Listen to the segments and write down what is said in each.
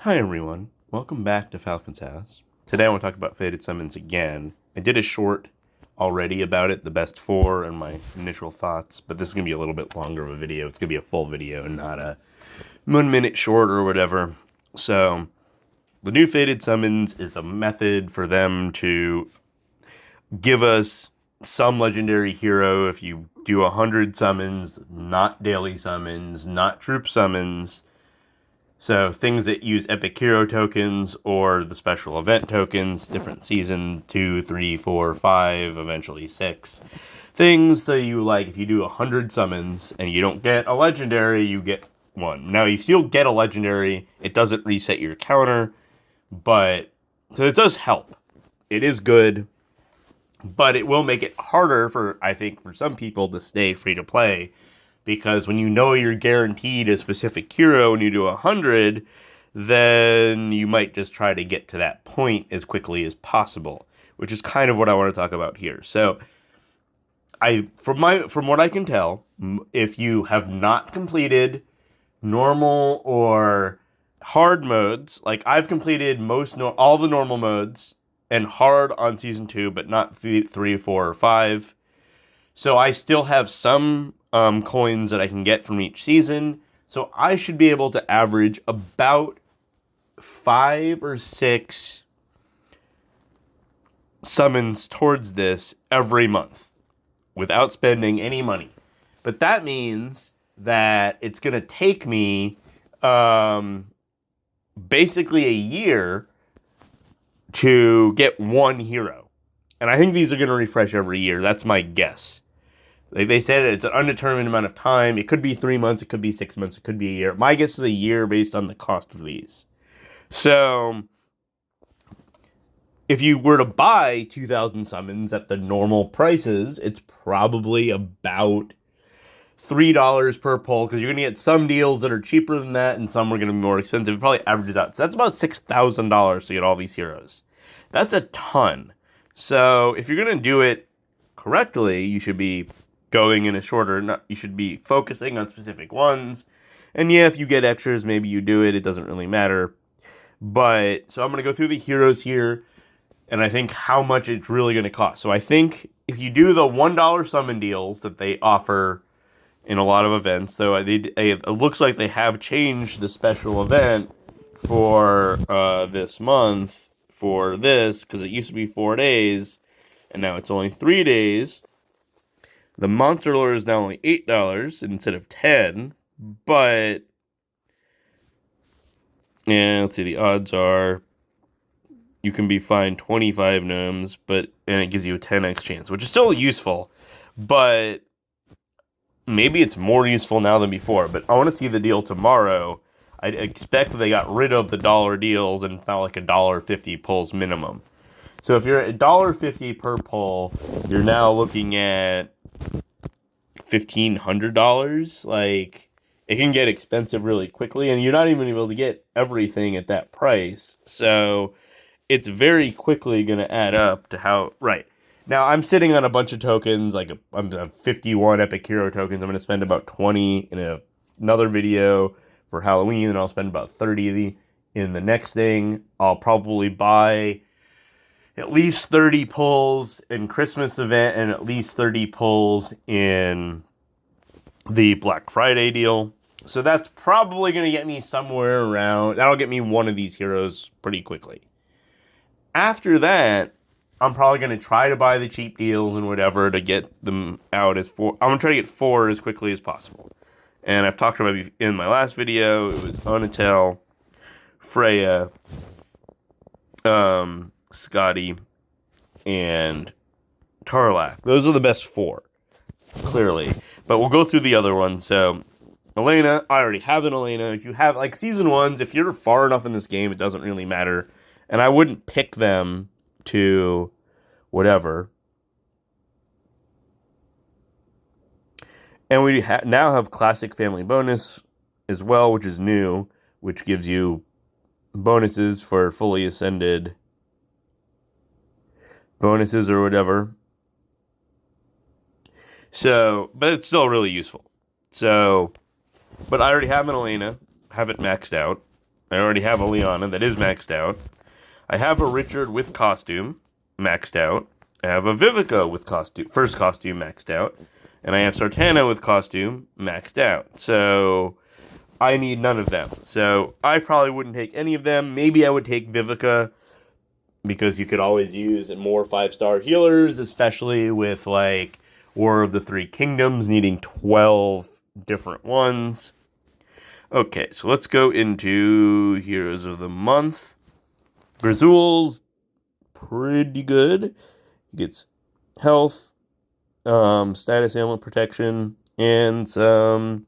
Hi everyone, welcome back to Falcon's House. Today I want to talk about Faded Summons again. I did a short already about it, the best four and my initial thoughts, but this is going to be a little bit longer of a video. It's going to be a full video and not a 1 minute short or whatever. So, the new Faded Summons is a method for them to give us some legendary hero if you do 100 summons, not daily summons, not troop summons. So things that use epic hero tokens or the special event tokens, different season 2, 3, 4, 5, eventually 6. Things that you like, if you do 100 summons and you don't get a legendary, you get one. Now, if you still get a legendary, it doesn't reset your counter, but so it does help. It is good, but it will make it harder for, I think, for some people to stay free to play. Because when you know you're guaranteed a specific hero and you do 100, then you might just try to get to that point as quickly as possible, which is kind of what I want to talk about here. So, from what I can tell, if you have not completed normal or hard modes, like I've completed all the normal modes and hard on season 2, but not 3, 4, or 5. So I still have some coins that I can get from each season. So I should be able to average about 5 or 6 summons towards this every month without spending any money. But that means that it's going to take me basically a year to get one hero. And I think these are going to refresh every year. That's my guess. Like they said, it's an undetermined amount of time. It could be 3 months, it could be 6 months, it could be a year. My guess is a year based on the cost of these. So, if you were to buy 2,000 summons at the normal prices, it's probably about $3 per pull, because you're going to get some deals that are cheaper than that, and some are going to be more expensive. It probably averages out. So that's about $6,000 to get all these heroes. That's a ton. So, if you're going to do it correctly, you should be going in a shorter, you should be focusing on specific ones. And yeah, if you get extras, maybe you do it. It doesn't really matter. But, so I'm going to go through the heroes here, and I think how much it's really going to cost. So I think if you do the $1 summon deals that they offer in a lot of events, though it looks like they have changed the special event for this month for this, because it used to be 4 days, and now it's only 3 days. The monster lure is now only $8 instead of $10, but yeah, let's see, the odds are you can be fined 25 gnomes, and it gives you a 10x chance, which is still useful, but maybe it's more useful now than before. But I want to see the deal tomorrow. I expect they got rid of the dollar deals and it's now like $1.50 pulls minimum. So if you're at $1.50 per pull, you're now looking at $1,500. Like, it can get expensive really quickly, and you're not even able to get everything at that price. So it's very quickly going to add up to how, right. Now, I'm sitting on a bunch of tokens, like I'm 51 Epic Hero tokens. I'm going to spend about 20 in another video for Halloween, and I'll spend about 30 in the next thing. I'll probably buy at least 30 pulls in Christmas event and at least 30 pulls in the Black Friday deal. So that's probably going to get me somewhere around, that'll get me one of these heroes pretty quickly. After that, I'm probably going to try to buy the cheap deals and whatever to get them out as 4. I'm going to try to get 4 as quickly as possible. And I've talked about it in my last video. It was Onatel, Freya, Scotty, and Tarlac. Those are the best 4, clearly. But we'll go through the other ones. So, Elena, I already have an Elena. If you have, like, Season 1s, if you're far enough in this game, it doesn't really matter. And I wouldn't pick them to whatever. And we now have Classic Family Bonus as well, which is new, which gives you bonuses for fully ascended bonuses or whatever. So, but it's still really useful. So, but I already have an Elena, have it maxed out. I already have a Liana that is maxed out. I have a Richard with costume maxed out. I have a Vivica with costume, first costume maxed out. And I have Sartana with costume maxed out. So I need none of them. So I probably wouldn't take any of them. Maybe I would take Vivica because you could always use more 5-star healers, especially with like War of the Three Kingdoms needing 12 different ones. Okay, so let's go into Heroes of the Month. Grazul's pretty good. He gets health, status ailment protection, and some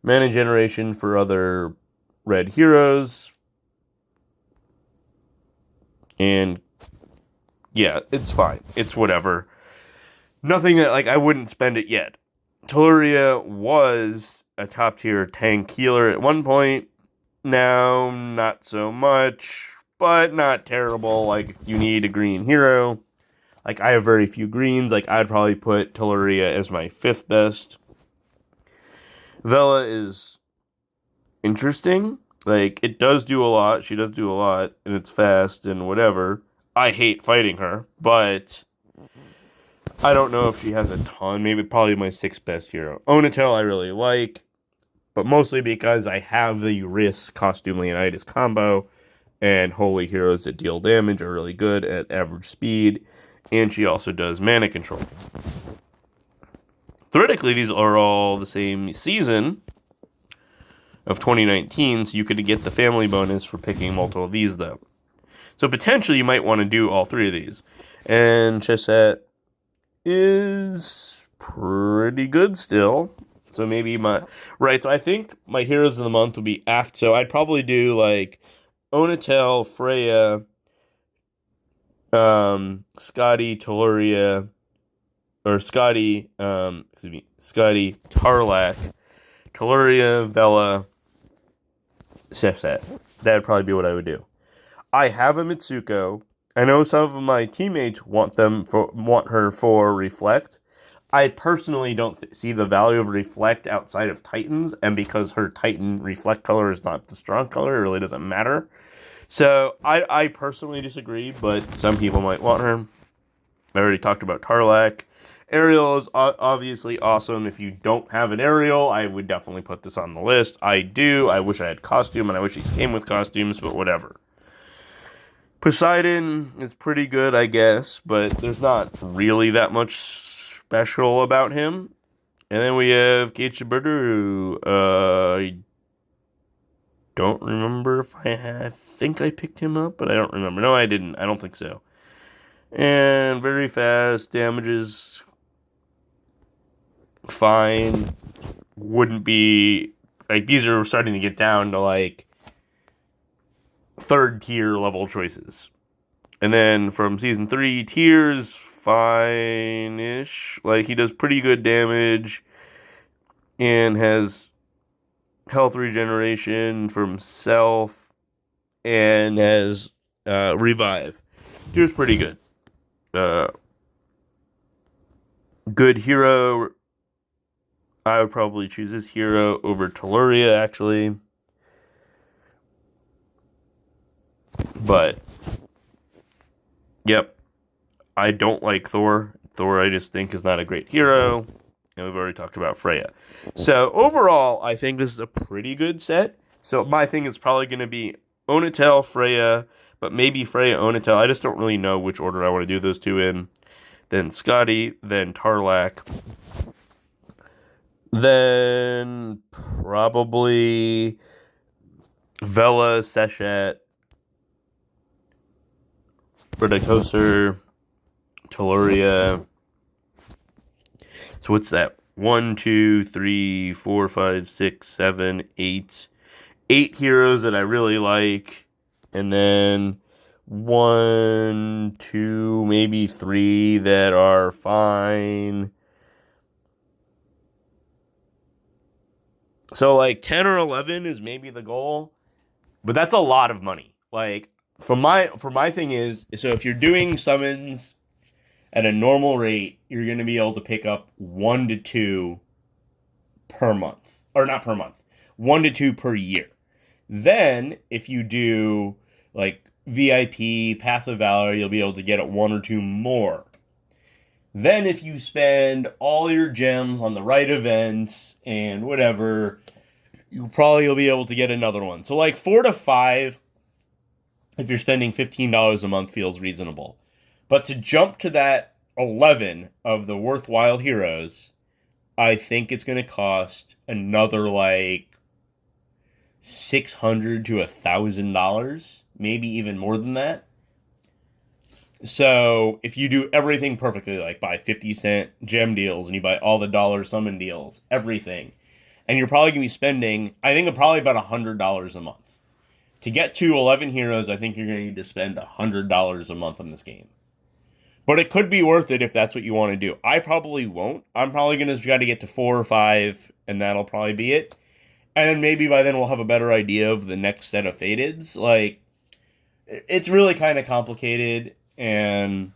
mana generation for other red heroes. And yeah, it's fine. It's whatever. Nothing that, like, I wouldn't spend it yet. Toluria was a top tier tank healer at one point. Now, not so much, but not terrible. Like, if you need a green hero, like, I have very few greens. Like, I'd probably put Toluria as my 5th best. Vela is interesting. Like, it does do a lot. She does do a lot, and it's fast and whatever. I hate fighting her, but I don't know if she has a ton. Maybe probably my 6th best hero. Onatel I really like, but mostly because I have the Riss Costume Leonidas combo, and Holy Heroes that deal damage are really good at average speed, and she also does mana control. Theoretically, these are all the same season of 2019, so you could get the family bonus for picking multiple of these, though. So potentially you might want to do all 3 of these. And Chesette is pretty good still. So maybe so I think my Heroes of the Month would be after. So I'd probably do like Onatel, Freya, Scotty, Toluria, or Scotty, Scotty, Tarlac, Toluria, Vela, Chesette. That'd probably be what I would do. I have a Mitsuko. I know some of my teammates want her for Reflect. I personally don't see the value of Reflect outside of Titans, and because her Titan Reflect color is not the strong color, it really doesn't matter. So I personally disagree, but some people might want her. I already talked about Tarlac. Ariel is obviously awesome. If you don't have an Ariel, I would definitely put this on the list. I do. I wish I had costume, and I wish these came with costumes, but whatever. Poseidon is pretty good, I guess, but there's not really that much special about him. And then we have Keiichiburu. I don't remember if I think I picked him up, but I don't remember. No, I didn't. I don't think so. And very fast, damages fine. Wouldn't be like, these are starting to get down to like 3rd tier level choices. And then from season 3, Tears, fine-ish. Like, he does pretty good damage and has health regeneration from himself and has revive. Tears pretty good. Good hero. I would probably choose this hero over Toluria, actually. But yep, I don't like Thor. Thor, I just think, is not a great hero. And we've already talked about Freya. So overall, I think this is a pretty good set. So my thing is probably going to be Onatel, Freya, but maybe Freya, Onatel. I just don't really know which order I want to do those 2 in. Then Scotty, then Tarlac. Then probably Vela, Seshet, Redikoser, Toluria. So what's that? 1, 2, 3, 4, 5, 6, 7, 8. 8 heroes that I really like. And then 1, 2, maybe 3 that are fine. So like 10 or 11 is maybe the goal. But that's a lot of money. Like, for my thing is, so if you're doing summons at a normal rate, you're going to be able to pick up 1 to 2 per month. Or not per month. 1 to 2 per year. Then, if you do like VIP, Path of Valor, you'll be able to get it one or two more. Then, if you spend all your gems on the right events and whatever, you probably will be able to get another one. So, like 4 to 5, if you're spending $15 a month, feels reasonable. But to jump to that 11 of the worthwhile heroes, I think it's going to cost another like $600 to $1,000, maybe even more than that. So if you do everything perfectly, like buy 50-cent gem deals and you buy all the dollar summon deals, everything, and you're probably going to be spending, I think, probably about $100 a month. To get to 11 heroes, I think you're going to need to spend $100 a month on this game. But it could be worth it if that's what you want to do. I probably won't. I'm probably going to try to get to 4 or 5, and that'll probably be it. And then maybe by then we'll have a better idea of the next set of Fateds. Like, it's really kind of complicated, and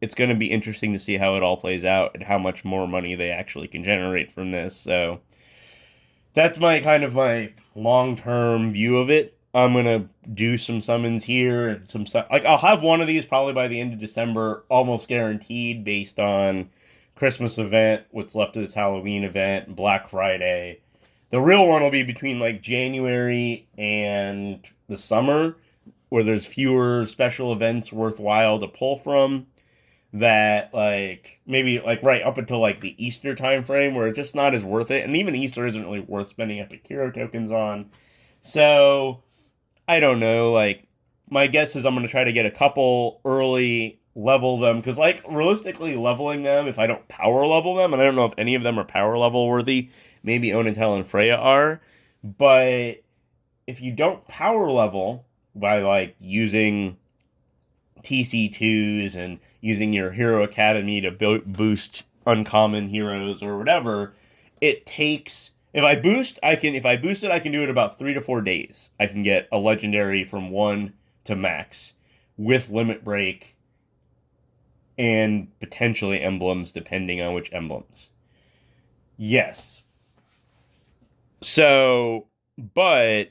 it's going to be interesting to see how it all plays out and how much more money they actually can generate from this. So that's my long-term view of it. I'm going to do some summons here and some like I'll have one of these probably by the end of December, almost guaranteed, based on Christmas event, what's left of this Halloween event, Black Friday. The real one will be between like January and the summer, where there's fewer special events worthwhile to pull from, that like maybe like right up until like the Easter time frame, where it's just not as worth it. And even Easter isn't really worth spending epic hero tokens on. So I don't know, like, my guess is I'm going to try to get a couple early, level them, because, like, realistically leveling them, if I don't power level them, and I don't know if any of them are power level worthy, maybe Onatel and Freya are, but if you don't power level by, like, using TC2s and using your Hero Academy to boost uncommon heroes or whatever, it takes... If I boost it, I can do it about 3 to 4 days. I can get a legendary from 1 to max with limit break and potentially emblems, depending on which emblems. Yes. So, but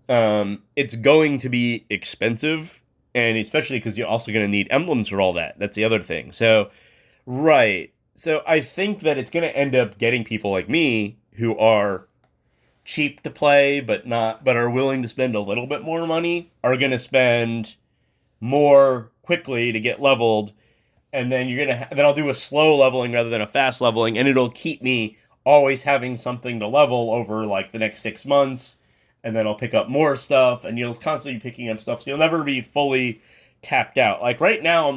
it's going to be expensive, and especially because you're also going to need emblems for all that. That's the other thing. So, right. So I think that it's going to end up getting people like me who are cheap to play but are willing to spend a little bit more money, are going to spend more quickly to get leveled, and then then I'll do a slow leveling rather than a fast leveling, and it'll keep me always having something to level over like the next 6 months, and then I'll pick up more stuff, and you'll constantly be picking up stuff, so you'll never be fully tapped out. Like right now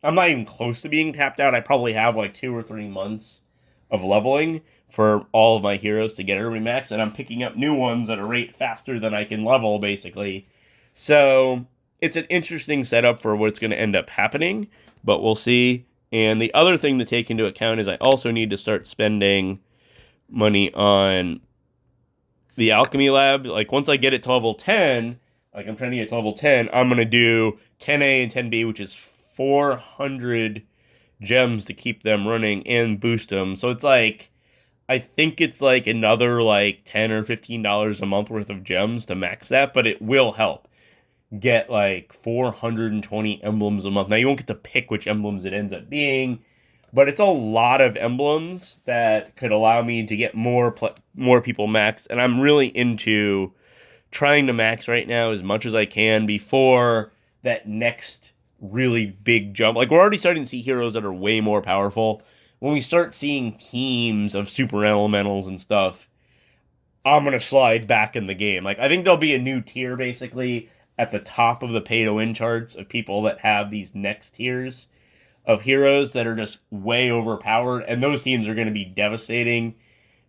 I'm not even close to being tapped out. I probably have like 2 or 3 months of leveling for all of my heroes to get everybody max, and I'm picking up new ones at a rate faster than I can level, basically. So it's an interesting setup for what's going to end up happening, but we'll see. And the other thing to take into account is I also need to start spending money on the Alchemy Lab. Like once I get it to level 10, like I'm trying to get to level 10, I'm going to do 10A and 10B, which is 400 gems to keep them running and boost them. So it's like, I think it's like another like $10 or $15 a month worth of gems to max that, but it will help get like 420 emblems a month. Now you won't get to pick which emblems it ends up being, but it's a lot of emblems that could allow me to get more people maxed, and I'm really into trying to max right now as much as I can before that next really big jump. Like, we're already starting to see heroes that are way more powerful. When we start seeing teams of super elementals and stuff, I'm going to slide back in the game. Like, I think there'll be a new tier, basically, at the top of the pay-to-win charts of people that have these next tiers of heroes that are just way overpowered, and those teams are going to be devastating,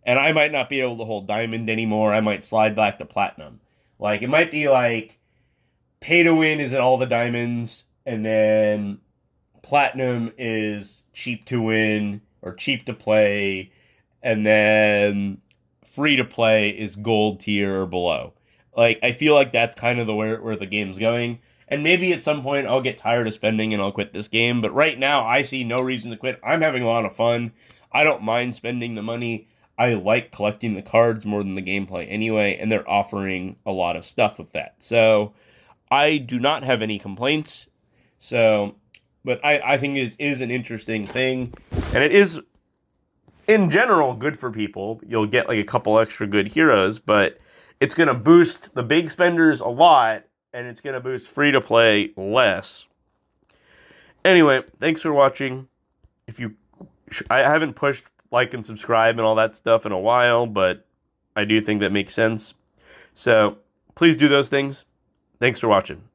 and I might not be able to hold Diamond anymore. I might slide back to Platinum. Like, it might be like, pay-to-win is at all the diamonds, and then Platinum is cheap to win or cheap to play, and then free to play is gold tier or below. Like, I feel like that's kind of where the game's going. And maybe at some point I'll get tired of spending and I'll quit this game. But right now I see no reason to quit. I'm having a lot of fun. I don't mind spending the money. I like collecting the cards more than the gameplay anyway, and they're offering a lot of stuff with that. So I do not have any complaints. So, but I think it is an interesting thing, and it is in general good for people. You'll get like a couple extra good heroes, but it's going to boost the big spenders a lot, and it's going to boost free to play less. Anyway, thanks for watching. If you, I haven't pushed like and subscribe and all that stuff in a while, but I do think that makes sense. So please do those things. Thanks for watching.